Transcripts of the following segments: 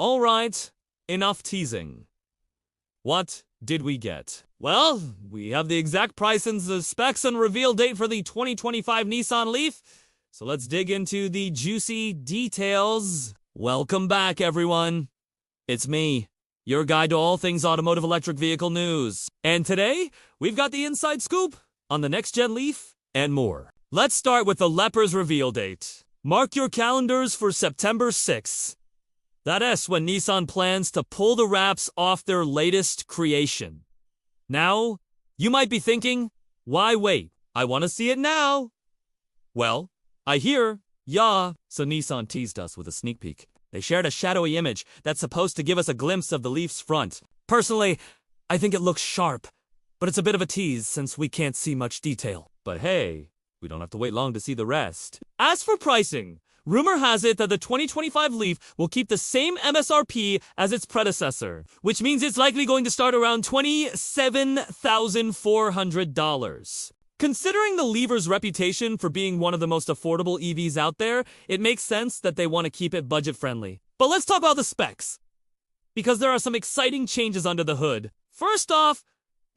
Alright, enough teasing. What did we get? Well, we have the exact price and the specs and reveal date for the 2025 Nissan Leaf, so let's dig into the juicy details. Welcome back, everyone. It's me, your guide to all things automotive electric vehicle news. And today, we've got the inside scoop on the next-gen Leaf and more. Let's start with the Leopard's reveal date. Mark your calendars for September 6th. That's when Nissan plans to pull the wraps off their latest creation. Now, you might be thinking, why wait? I want to see it now. Well, I hear, yeah, so Nissan teased us with a sneak peek. They shared a shadowy image that's supposed to give us a glimpse of the Leaf's front. Personally, I think it looks sharp, but it's a bit of a tease since we can't see much detail. But hey, we don't have to wait long to see the rest. As for pricing, rumor has it that the 2025 Leaf will keep the same MSRP as its predecessor, which means it's likely going to start around $27,400. Considering the Lever's reputation for being one of the most affordable EVs out there, it makes sense that they want to keep it budget-friendly. But let's talk about the specs, because there are some exciting changes under the hood. First off,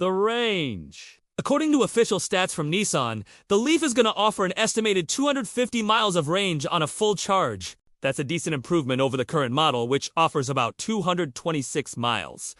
the range. According to official stats from Nissan, the Leaf is going to offer an estimated 250 miles of range on a full charge. That's a decent improvement over the current model, which offers about 226 miles.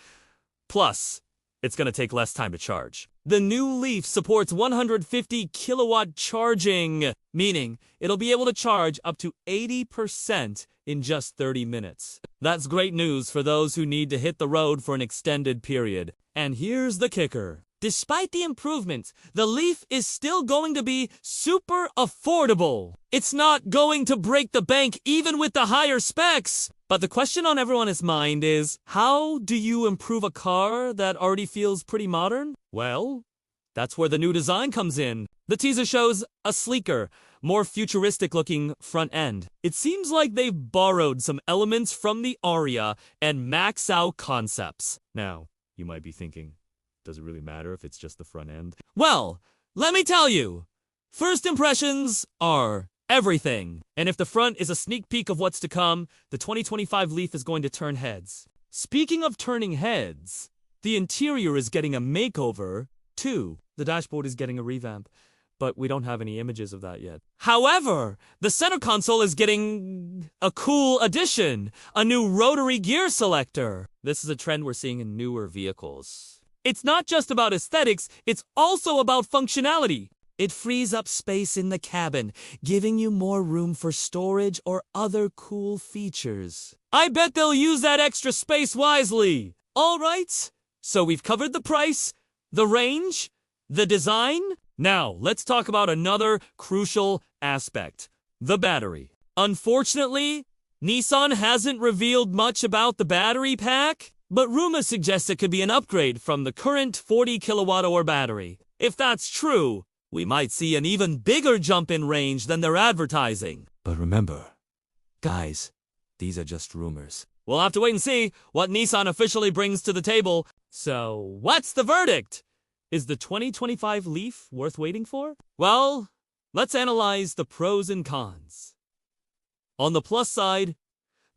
Plus, it's going to take less time to charge. The new Leaf supports 150 kilowatt charging, meaning it'll be able to charge up to 80% in just 30 minutes. That's great news for those who need to hit the road for an extended period. And here's the kicker. Despite the improvements, the Leaf is still going to be super affordable. It's not going to break the bank even with the higher specs. But the question on everyone's mind is, how do you improve a car that already feels pretty modern? Well, that's where the new design comes in. The teaser shows a sleeker, more futuristic-looking front end. It seems like they've borrowed some elements from the Ariya and maxed out concepts. Now, you might be thinking, does it really matter if it's just the front end? Well, let me tell you. First impressions are everything. And if the front is a sneak peek of what's to come, the 2025 Leaf is going to turn heads. Speaking of turning heads, the interior is getting a makeover, too. The dashboard is getting a revamp, but we don't have any images of that yet. However, the center console is getting a cool addition, a new rotary gear selector. This is a trend we're seeing in newer vehicles. It's not just about aesthetics, it's also about functionality. It frees up space in the cabin, giving you more room for storage or other cool features. I bet they'll use that extra space wisely. All right, so we've covered the price, the range, the design. Now, let's talk about another crucial aspect, the battery. Unfortunately, Nissan hasn't revealed much about the battery pack, but rumors suggest it could be an upgrade from the current 40 kilowatt-hour battery. If that's true, we might see an even bigger jump in range than they're advertising. But remember, guys, these are just rumors. We'll have to wait and see what Nissan officially brings to the table. So, what's the verdict? Is the 2025 Leaf worth waiting for? Well, let's analyze the pros and cons. On the plus side,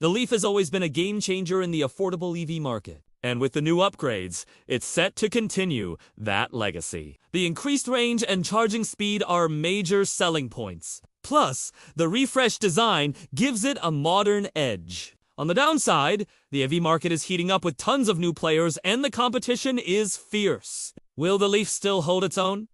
the Leaf has always been a game-changer in the affordable EV market. And with the new upgrades, it's set to continue that legacy. The increased range and charging speed are major selling points. Plus, the refreshed design gives it a modern edge. On the downside, the EV market is heating up with tons of new players and the competition is fierce. Will the Leaf still hold its own?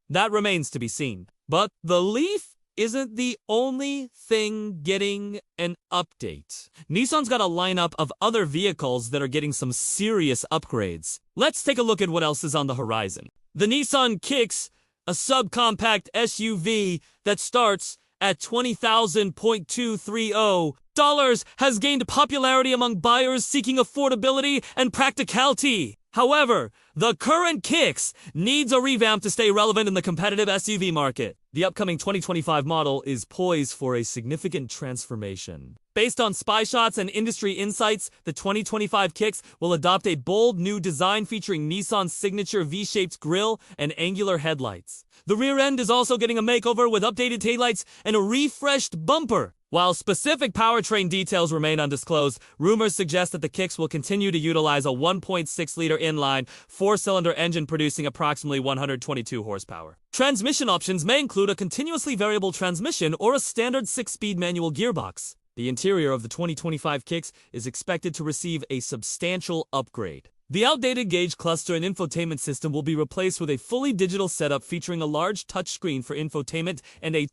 That remains to be seen. But the Leaf isn't the only thing getting an update. Nissan's got a lineup of other vehicles that are getting some serious upgrades. Let's take a look at what else is on the horizon. The Nissan Kicks, a subcompact SUV that starts at $20,230, has gained popularity among buyers seeking affordability and practicality. However, the current Kicks needs a revamp to stay relevant in the competitive SUV market. The upcoming 2025 model is poised for a significant transformation. Based on spy shots and industry insights, the 2025 Kicks will adopt a bold new design featuring Nissan's signature V-shaped grille and angular headlights. The rear end is also getting a makeover with updated taillights and a refreshed bumper. While specific powertrain details remain undisclosed, rumors suggest that the Kicks will continue to utilize a 1.6-liter inline, 4-cylinder engine producing approximately 122 horsepower. Transmission options may include a continuously variable transmission or a standard 6-speed manual gearbox. The interior of the 2025 Kicks is expected to receive a substantial upgrade. The outdated gauge cluster and infotainment system will be replaced with a fully digital setup featuring a large touchscreen for infotainment and a